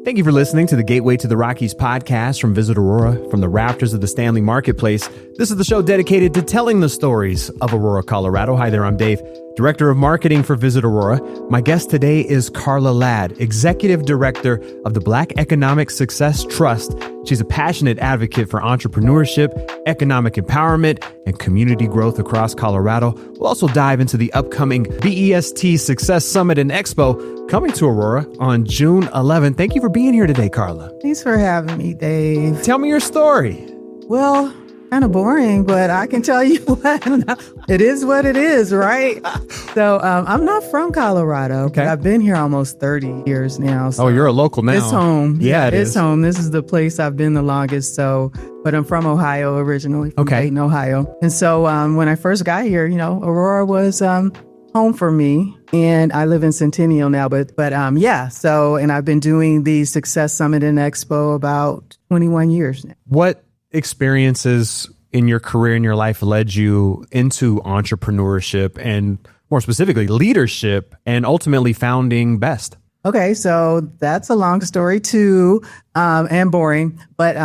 Thank you for listening to the Gateway to the Rockies podcast from Visit Aurora from the rafters of the Stanley Marketplace. This is the show dedicated to telling the stories of Aurora, Colorado. Hi there, I'm Dave, Director of Marketing for Visit Aurora. My guest today is Carla Ladd, Executive Director of the Black Economic Success Trust. She's a passionate advocate for entrepreneurship, economic empowerment, and community growth across Colorado. We'll also dive into the upcoming B.E.S.T Success Summit and Expo coming to Aurora on June 11th. Thank you for being here today, Carla. Thanks for having me, Dave. Tell me your story. Well, kind of boring, but I can tell you what. It is what it is, right? So I'm not from Colorado. Okay. I've been here almost 30 years now. So oh, you're a local now. it's home. Yeah, it's home. This is the place I've been the longest. But I'm from Ohio originally, from Dayton, Ohio. And so when I first got here, Aurora was home for me. And I live in Centennial now, but yeah. So, and I've been doing the Success Summit and Expo about 21 years now. What experiences in your career, in your life, led you into entrepreneurship and more specifically leadership and ultimately founding B.E.S.T? Okay, so that's a long story too, and boring. But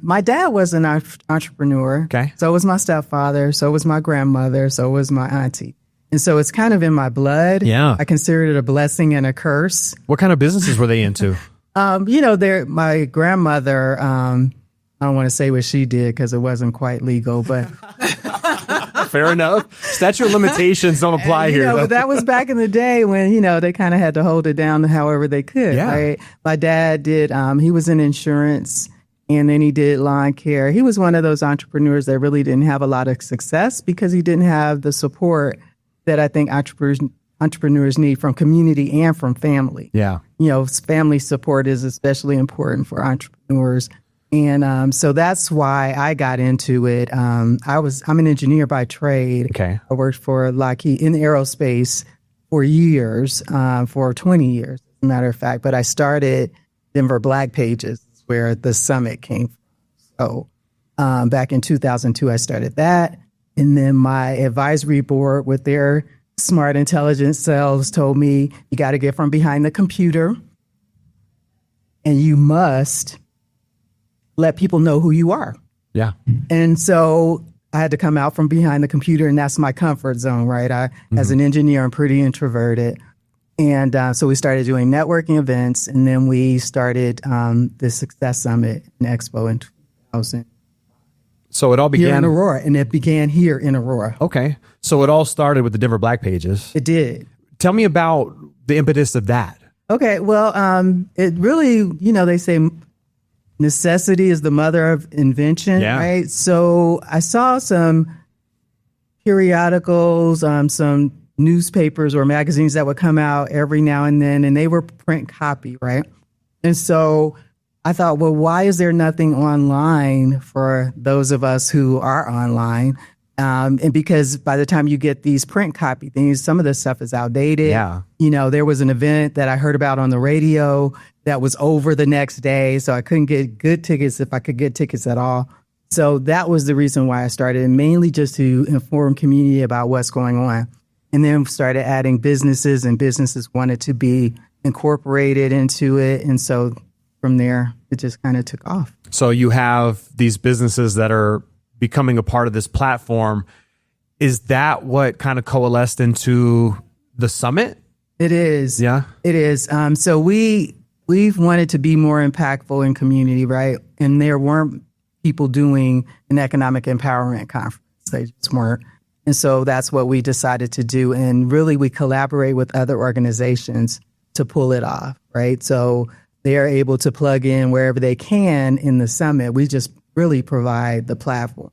my dad was an entrepreneur. Okay. So was my stepfather. So was my grandmother. So was my auntie. And so it's kind of in my blood. Yeah. I consider it a blessing and a curse. What kind of businesses were they into? My grandmother, I don't want to say what she did because it wasn't quite legal, but fair enough. Statute of limitations don't apply here. But that was back in the day when, they kind of had to hold it down however they could. Yeah. Right? My dad did, he was in insurance and then he did lawn care. He was one of those entrepreneurs that really didn't have a lot of success because he didn't have the support that I think entrepreneurs need from community and from family. Yeah. Family support is especially important for entrepreneurs. And so that's why I got into it. I'm an engineer by trade. Okay. I worked for Lockheed in aerospace for years, for 20 years, as a matter of fact. But I started Denver Black Pages, where the summit came from. So back in 2002, I started that. And then my advisory board with their smart, intelligent selves told me, you got to get from behind the computer and you must let people know who you are. Yeah. And so I had to come out from behind the computer, and that's my comfort zone, right? As an engineer, I'm pretty introverted. And so we started doing networking events, and then we started the Success Summit and Expo in 2000. So it all began here in Aurora, and it began here in Aurora. Okay. So it all started with the Denver Black Pages. It did. Tell me about the impetus of that. Okay. Well, it really, they say necessity is the mother of invention, right? So I saw some periodicals, some newspapers or magazines that would come out every now and then, and they were print copy, right? And so I thought, well, why is there nothing online for those of us who are online? And because by the time you get these print copy things, some of this stuff is outdated. Yeah. There was an event that I heard about on the radio that was over the next day. So I couldn't get good tickets if I could get tickets at all. So that was the reason why I started, mainly just to inform community about what's going on. And then started adding businesses, and businesses wanted to be incorporated into it. And so from there, it just kind of took off. So you have these businesses that are becoming a part of this platform. Is that what kind of coalesced into the summit? It is. Yeah. It is. So we've wanted to be more impactful in community, right? And there weren't people doing an economic empowerment conference. They just weren't. And so that's what we decided to do. And really, we collaborate with other organizations to pull it off, right? So they are able to plug in wherever they can in the summit. We just really provide the platform.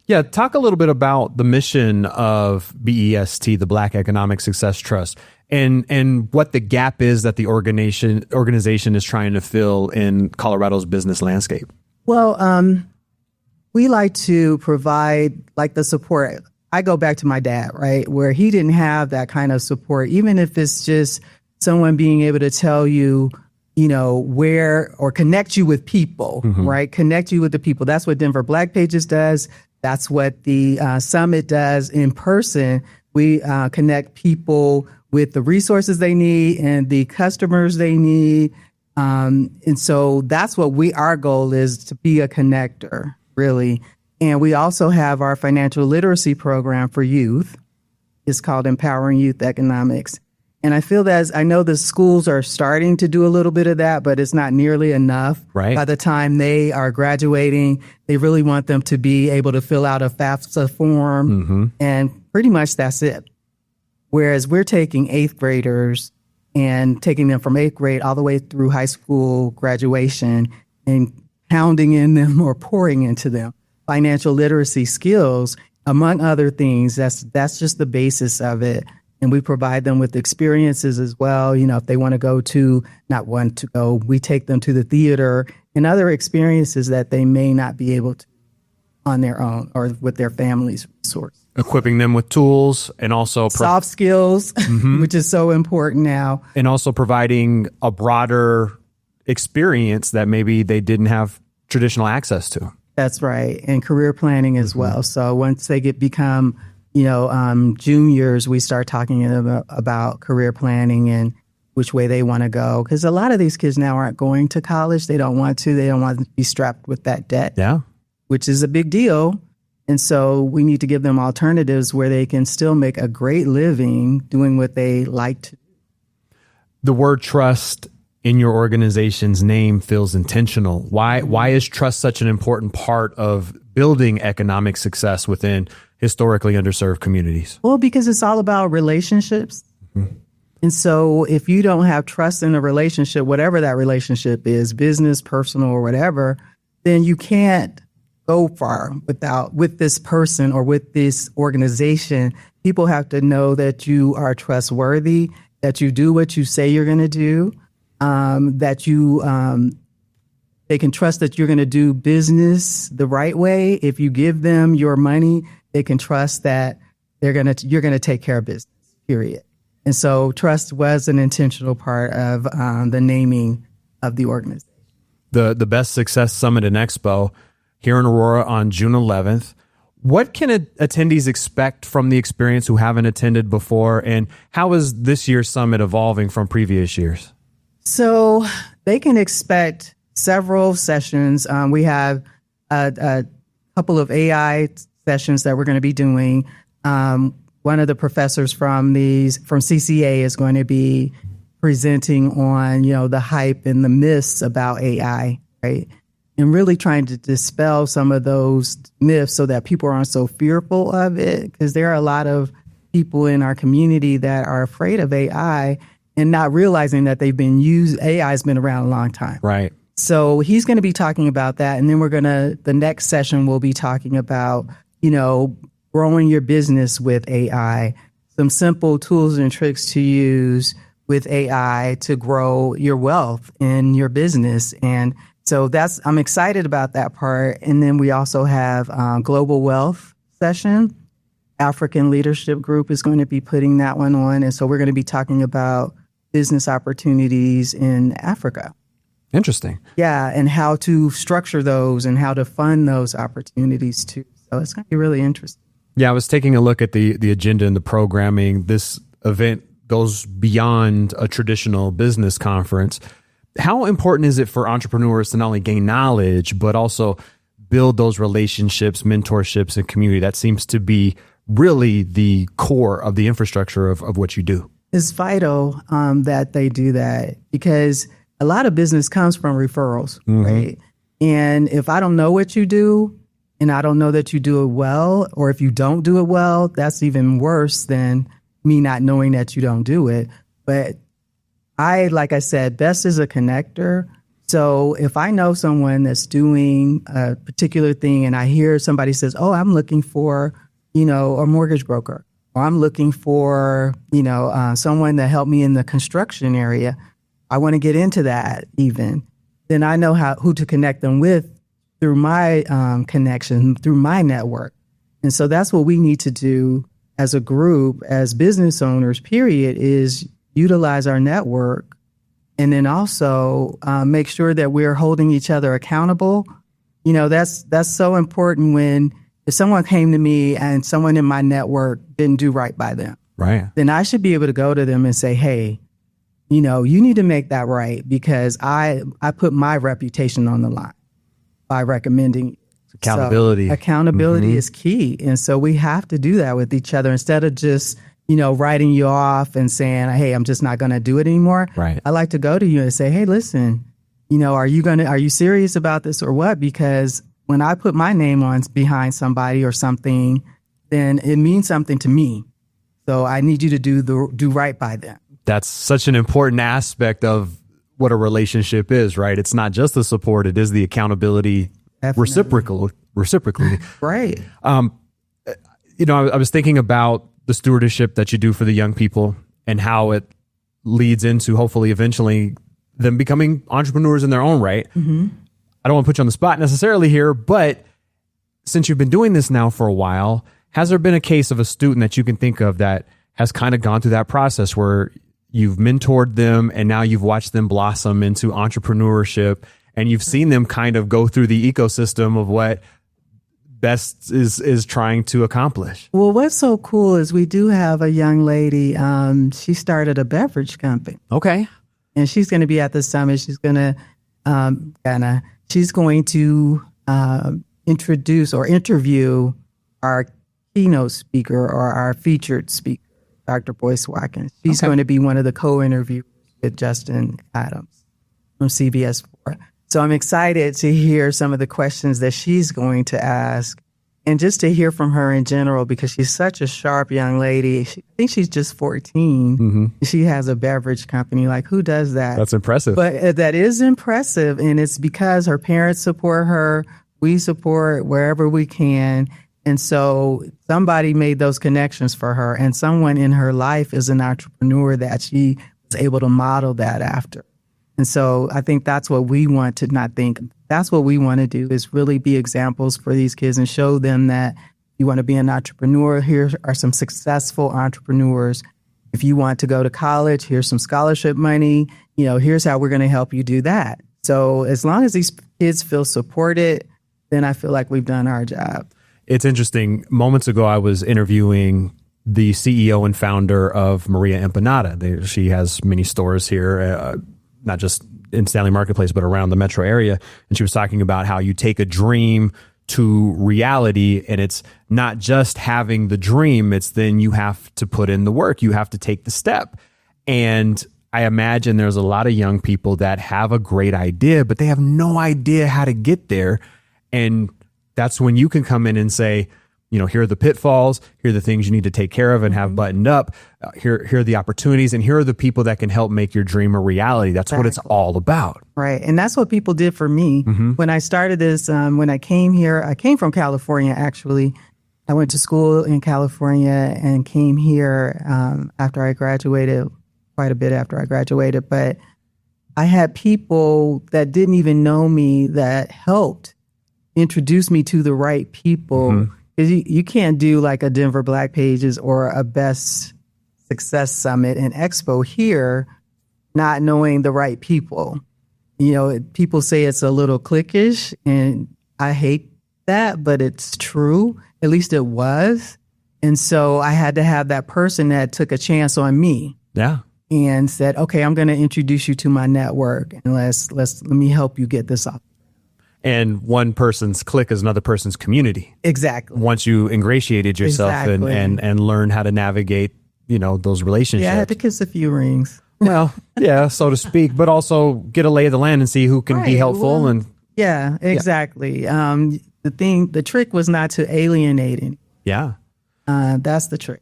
Yeah, talk a little bit about the mission of B.E.S.T, the Black Economic Success Trust, and what the gap is that the organization is trying to fill in Colorado's business landscape. Well, we like to provide the support. I go back to my dad, right, where he didn't have that kind of support, even if it's just someone being able to tell you, where, or connect you with people, right? Connect you with the people. That's what Denver Black Pages does. That's what the summit does in person. We connect people with the resources they need and the customers they need And so that's what our goal is, to be a connector, really. And we also have our financial literacy program for youth. It's called Empowering Youth Economics. And I feel that I know the schools are starting to do a little bit of that, but it's not nearly enough. Right. By the time they are graduating, they really want them to be able to fill out a FAFSA form. And pretty much that's it. Whereas we're taking eighth graders and taking them from eighth grade all the way through high school graduation and pounding in them or pouring into them financial literacy skills, among other things. That's just the basis of it. And we provide them with experiences as well. You know, if they want to go, we take them to the theater and other experiences that they may not be able to on their own or with their family's resource. Equipping them with tools and also soft skills, which is so important now. And also providing a broader experience that maybe they didn't have traditional access to. That's right. And career planning as well. So once they become juniors, we start talking about career planning and which way they want to go. Because a lot of these kids now aren't going to college. They don't want to. They don't want to be strapped with that debt. Yeah. Which is a big deal. And so we need to give them alternatives where they can still make a great living doing what they like to do. The word trust in your organization's name feels intentional. Why is trust such an important part of building economic success within historically underserved communities? Well, because it's all about relationships. And so if you don't have trust in a relationship, whatever that relationship is, business, personal, or whatever, then you can't go far with this person or with this organization. People have to know that you are trustworthy, that you do what you say you're going to do, that they can trust that you're going to do business the right way. If you give them your money, they can trust that you're going to take care of business, period. And so trust was an intentional part of the naming of the organization. The B.E.S.T Success Summit and Expo here in Aurora on June 11th. What can attendees expect from the experience who haven't attended before? And how is this year's summit evolving from previous years? So they can expect several sessions. We have a couple of AI sessions that we're going to be doing. One of the professors from CCA is going to be presenting on, the hype and the myths about AI, right? And really trying to dispel some of those myths so that people aren't so fearful of it, because there are a lot of people in our community that are afraid of AI and not realizing that AI has been around a long time. Right. So he's going to be talking about that. And then the next session we'll be talking about, growing your business with AI, some simple tools and tricks to use with AI to grow your wealth in your business. And so I'm excited about that part. And then we also have Global Wealth session. African Leadership Group is going to be putting that one on. And so we're going to be talking about business opportunities in Africa. Interesting. Yeah, and how to structure those and how to fund those opportunities too. So it's going to be really interesting. Yeah, I was taking a look at the agenda and the programming. This event goes beyond a traditional business conference. How important is it for entrepreneurs to not only gain knowledge, but also build those relationships, mentorships, and community? That seems to be really the core of the infrastructure of what you do. It's vital that they do that, because a lot of business comes from referrals, right? And if I don't know what you do, and I don't know that you do it well, or if you don't do it well, that's even worse than me not knowing that you don't do it. But like I said, B.E.S.T is a connector. So if I know someone that's doing a particular thing and I hear somebody says, oh, I'm looking for, a mortgage broker, or I'm looking for, someone to help me in the construction area, I want to get into that even, then I know who to connect them with through my connection, through my network. And so that's what we need to do as a group, as business owners, period, is utilize our network, and then also make sure that we're holding each other accountable. That's so important. If someone came to me and someone in my network didn't do right by them, right, then I should be able to go to them and say, hey, you need to make that right, because I put my reputation on the line by recommending. Accountability. So accountability is key. And so we have to do that with each other instead of just, writing you off and saying, hey, I'm just not going to do it anymore. Right. I like to go to you and say, hey, listen, are you serious about this or what? Because when I put my name on behind somebody or something, then it means something to me. So I need you to do right by them. That's such an important aspect of what a relationship is, right? It's not just the support, it is the accountability. Definitely. Reciprocally. Right. I was thinking about the stewardship that you do for the young people and how it leads into hopefully eventually them becoming entrepreneurs in their own right. Mm-hmm. I don't want to put you on the spot necessarily here, but since you've been doing this now for a while, has there been a case of a student that you can think of that has kind of gone through that process where you've mentored them and now you've watched them blossom into entrepreneurship and you've seen them kind of go through the ecosystem of what B.E.S.T is trying to accomplish? Well, what's so cool is we do have a young lady. She started a beverage company. Okay. And she's going to be at the summit. She's going to introduce or interview our keynote speaker or our featured speaker, Dr. Boyce Watkins. She's going to be one of the co-interviewers with Justin Adams from CBS 4. So I'm excited to hear some of the questions that she's going to ask and just to hear from her in general, because she's such a sharp young lady. I think she's just 14. Mm-hmm. She has a beverage company. Like, who does that? That's impressive. But that is impressive. And it's because her parents support her. We support wherever we can. And so somebody made those connections for her. And someone in her life is an entrepreneur that she was able to model that after. And so I think that's what we want to not think. That's what we want to do, is really be examples for these kids and show them that you want to be an entrepreneur. Here are some successful entrepreneurs. If you want to go to college, here's some scholarship money. Here's how we're going to help you do that. So as long as these kids feel supported, then I feel like we've done our job. It's interesting. Moments ago, I was interviewing the CEO and founder of Maria Empanada. She has many stores here, not just in Stanley Marketplace, but around the metro area. And she was talking about how you take a dream to reality, and it's not just having the dream, it's then you have to put in the work. You have to take the step. And I imagine there's a lot of young people that have a great idea, but they have no idea how to get there. And that's when you can come in and say, here are the pitfalls, here are the things you need to take care of and have buttoned up. Here are the opportunities, and here are the people that can help make your dream a reality. That's what it's all about. Right. And that's what people did for me. Mm-hmm. When I started this, when I came here, I came from California, actually. I went to school in California and came here after I graduated, quite a bit after I graduated. But I had people that didn't even know me that helped introduce me to the right people. Mm-hmm. Because you can't do like a Denver Black Pages or a B.E.S.T Success Summit and Expo here not knowing the right people. People say it's a little cliquish, and I hate that, but it's true. At least it was. And so I had to have that person that took a chance on me. Yeah. And said, okay, I'm going to introduce you to my network, and let me help you get this off. And one person's clique is another person's community. Exactly. Once you ingratiated yourself and learn how to navigate, those relationships. Yeah, I had to kiss a few rings. Well, yeah, so to speak, but also get a lay of the land and see who can be helpful. Well, yeah, exactly. Yeah. The trick was not to alienate anyone. Yeah. That's the trick.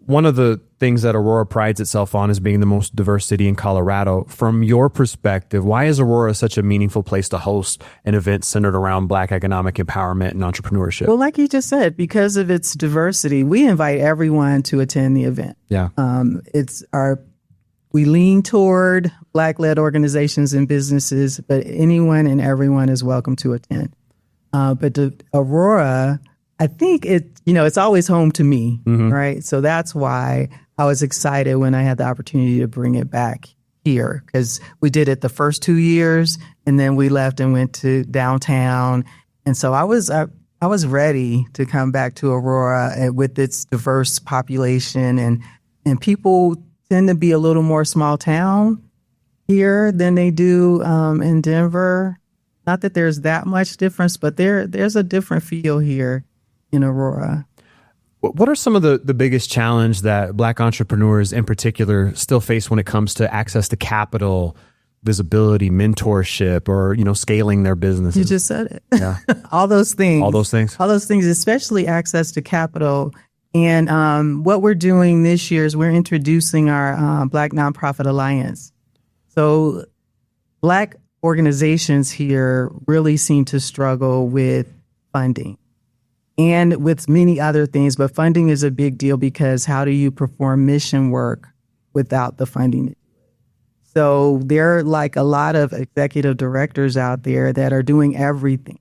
One of the things that Aurora prides itself on is being the most diverse city in Colorado. From your perspective, why is Aurora such a meaningful place to host an event centered around Black economic empowerment and entrepreneurship? Well, like you just said, because of its diversity, we invite everyone to attend the event. Yeah. We lean toward Black-led organizations and businesses, but anyone and everyone is welcome to attend. But the Aurora, I think it's always home to me, mm-hmm. right? So that's why I was excited when I had the opportunity to bring it back here, because we did it the first 2 years, and then we left and went to downtown. And so I was ready to come back to Aurora with its diverse population, and people tend to be a little more small town. here than they do in Denver. Not that there's that much difference, but there's a different feel here in Aurora. What are some of the biggest challenge that Black entrepreneurs in particular still face when it comes to access to capital, visibility, mentorship, or, scaling their businesses? You just said it. Yeah. All those things. All those things, especially access to capital. And what we're doing this year is we're introducing our Black Nonprofit Alliance. So Black organizations here really seem to struggle with funding and with many other things, but funding is a big deal because how do you perform mission work without the funding? So there are like a lot of executive directors out there that are doing everything.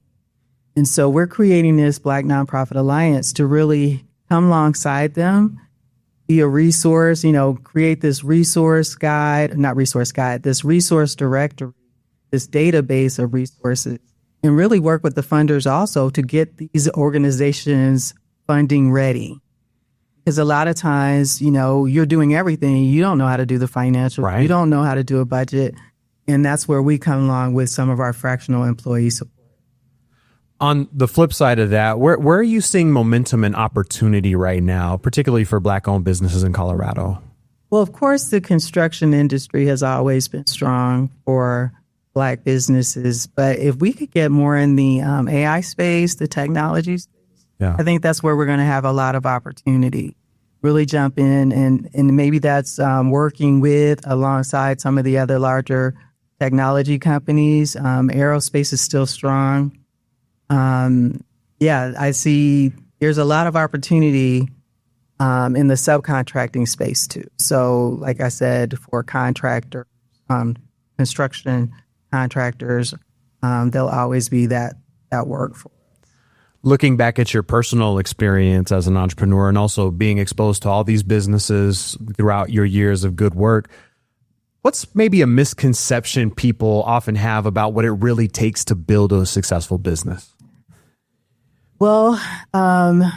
And so we're creating this Black Nonprofit Alliance to really come alongside them, be a resource, create this resource directory, this database of resources, and really work with the funders also to get these organizations funding ready. Because a lot of times, you're doing everything. You don't know how to do the financial. Right. You don't know how to do a budget. And that's where we come along with some of our fractional employee support. On the flip side of that, where are you seeing momentum and opportunity right now, particularly for Black-owned businesses in Colorado? Well, of course, the construction industry has always been strong for Black businesses. But if we could get more in the AI space, the technology space, I think that's where we're going to have a lot of opportunity. Really jump in, and maybe that's working with alongside some of the other larger technology companies. Aerospace is still strong. I see there's a lot of opportunity in the subcontracting space too. So like I said, for contractor, construction contractors, there'll always be that work for. Looking back at your personal experience as an entrepreneur and also being exposed to all these businesses throughout your years of good work, what's maybe a misconception people often have about what it really takes to build a successful business? Well, I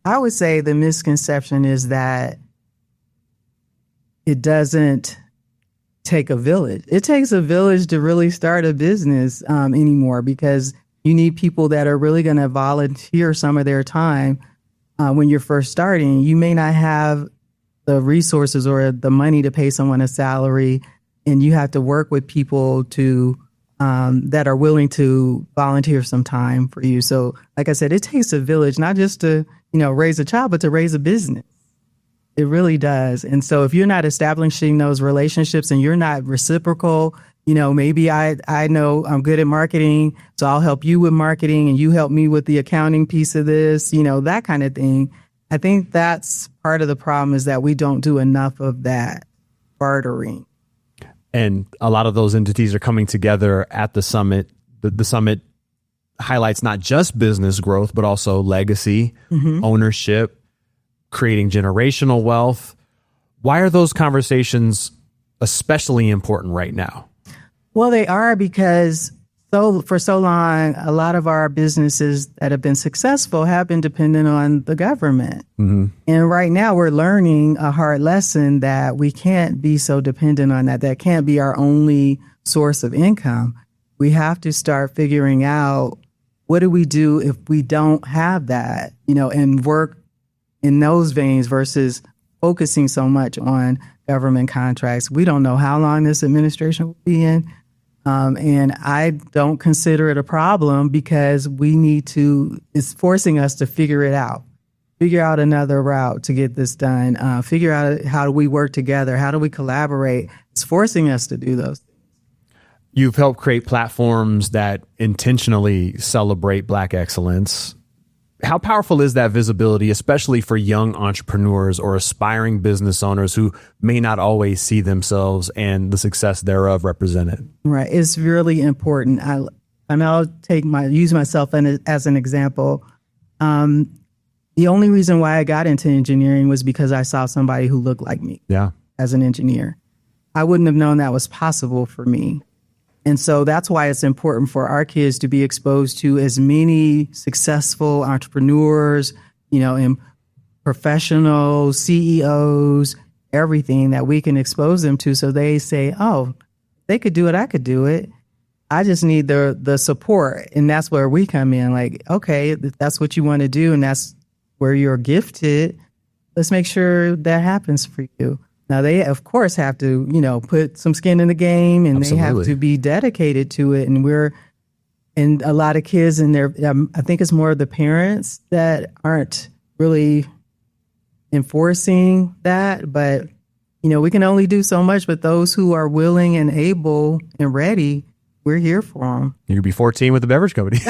would say the misconception is that it doesn't take a village. It takes a village to really start a business anymore, because you need people that are really going to volunteer some of their time when you're first starting. You may not have the resources or the money to pay someone a salary, and you have to work with people to that are willing to volunteer some time for you. So, like I said, it takes a village, not just to raise a child, but to raise a business. It really does. And so if you're not establishing those relationships and you're not reciprocal, maybe I know I'm good at marketing, so I'll help you with marketing and you help me with the accounting piece of this, that kind of thing. I think that's part of the problem, is that we don't do enough of that bartering. And a lot of those entities are coming together at the summit. The summit highlights not just business growth, but also legacy, ownership, creating generational wealth. Why are those conversations especially important right now? Well, they are, because for so long, a lot of our businesses that have been successful have been dependent on the government. Mm-hmm. And right now we're learning a hard lesson that we can't be so dependent on that. That can't be our only source of income. We have to start figuring out, what do we do if we don't have that, and work in those veins versus focusing so much on government contracts. We don't know how long this administration will be in. And I don't consider it a problem, because it's forcing us to figure out another route to get this done, figure out how do we work together, how do we collaborate. It's forcing us to do those things. You've helped create platforms that intentionally celebrate Black excellence. How powerful is that visibility, especially for young entrepreneurs or aspiring business owners who may not always see themselves and the success thereof represented? Right. It's really important. I'll use myself as an example. The only reason why I got into engineering was because I saw somebody who looked like me as an engineer. I wouldn't have known that was possible for me. And so that's why it's important for our kids to be exposed to as many successful entrepreneurs, and professional CEOs, everything that we can expose them to. So they say, oh, they could do it, I could do it. I just need the support. And that's where we come in. Like, okay, if that's what you want to do and that's where you're gifted, let's make sure that happens for you. Now, they, of course, have to, put some skin in the game, and Absolutely. They have to be dedicated to it. And a lot of kids in there, I think it's more of the parents that aren't really enforcing that. But, we can only do so much, but those who are willing and able and ready, we're here for them. You could be 14 with a beverage company.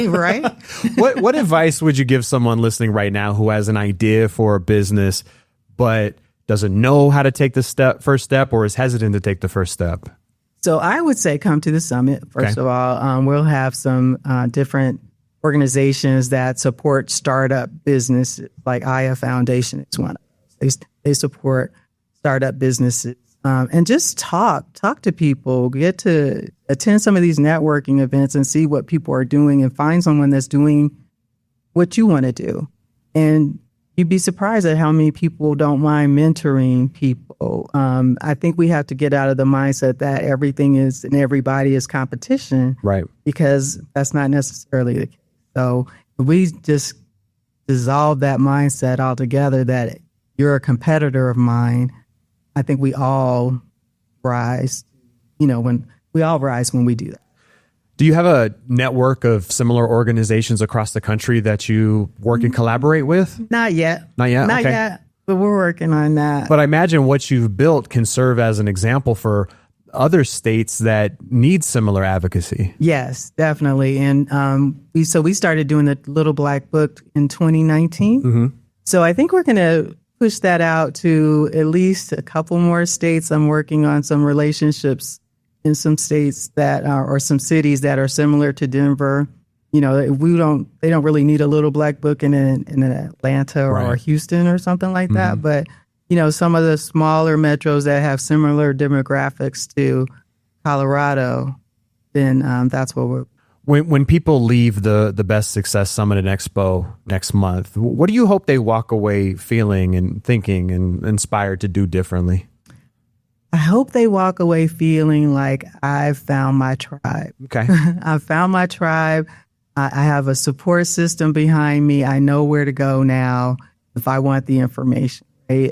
Right? What advice would you give someone listening right now who has an idea for a business, but doesn't know how to take the first step or is hesitant to take the first step? So I would say come to the summit, first of all. We'll have some different organizations that support startup businesses, like Aya Foundation is one of those. They support startup businesses. And just talk to people, get to attend some of these networking events and see what people are doing and find someone that's doing what you want to do. And you'd be surprised at how many people don't mind mentoring people. I think we have to get out of the mindset that everything is and everybody is competition. Right. Because that's not necessarily the case. So if we just dissolve that mindset altogether that you're a competitor of mine, I think we all rise, when we do that. Do you have a network of similar organizations across the country that you work and collaborate with? Not yet. Not yet? Not okay. yet, but we're working on that. But I imagine what you've built can serve as an example for other states that need similar advocacy. Yes, definitely. And we started doing the Little Black Book in 2019. Mm-hmm. So I think we're going to push that out to at least a couple more states. I'm working on some relationships in some states that are, or some cities that are similar to Denver. They don't really need a Little Black Book in Atlanta or Houston or something like that. But, some of the smaller metros that have similar demographics to Colorado, then that's what we're. When people leave the B.E.S.T Success Summit and Expo next month, what do you hope they walk away feeling and thinking and inspired to do differently? I hope they walk away feeling like I've found my tribe. Okay. I've found my tribe. I have a support system behind me. I know where to go now if I want the information. Right?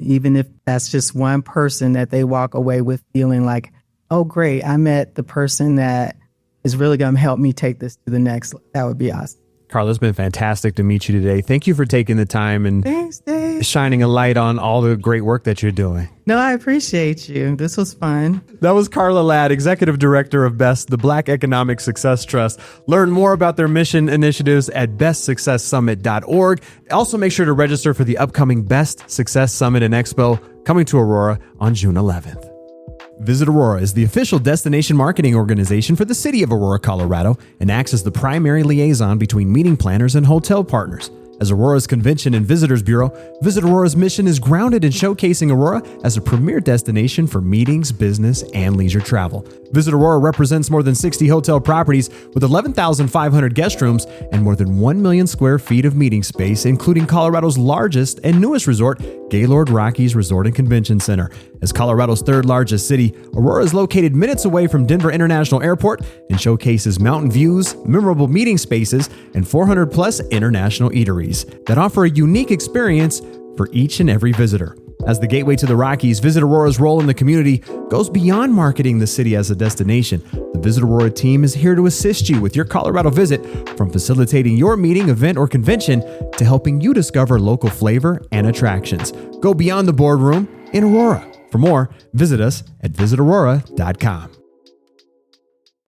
Even if that's just one person that they walk away with feeling like, oh, great, I met the person that is really going to help me take this to the next level. That would be awesome. Carla, it's been fantastic to meet you today. Thank you for taking the time and Thanks, Dave. Shining a light on all the great work that you're doing. No, I appreciate you. This was fun. That was Carla Ladd, Executive Director of B.E.S.T, the Black Economic Success Trust. Learn more about their mission initiatives at bestsuccesssummit.org. Also, make sure to register for the upcoming B.E.S.T Success Summit and Expo coming to Aurora on June 11th. Visit Aurora is the official destination marketing organization for the city of Aurora, Colorado, and acts as the primary liaison between meeting planners and hotel partners. As Aurora's Convention and Visitors Bureau, Visit Aurora's mission is grounded in showcasing Aurora as a premier destination for meetings, business, and leisure travel. Visit Aurora represents more than 60 hotel properties with 11,500 guest rooms and more than 1 million square feet of meeting space, including Colorado's largest and newest resort, Gaylord Rockies Resort and Convention Center. As Colorado's third largest city, Aurora is located minutes away from Denver International Airport and showcases mountain views, memorable meeting spaces, and 400 plus international eateries that offer a unique experience for each and every visitor. As the gateway to the Rockies, Visit Aurora's role in the community goes beyond marketing the city as a destination. The Visit Aurora team is here to assist you with your Colorado visit, from facilitating your meeting, event, or convention to helping you discover local flavor and attractions. Go beyond the boardroom in Aurora. For more, visit us at visitaurora.com.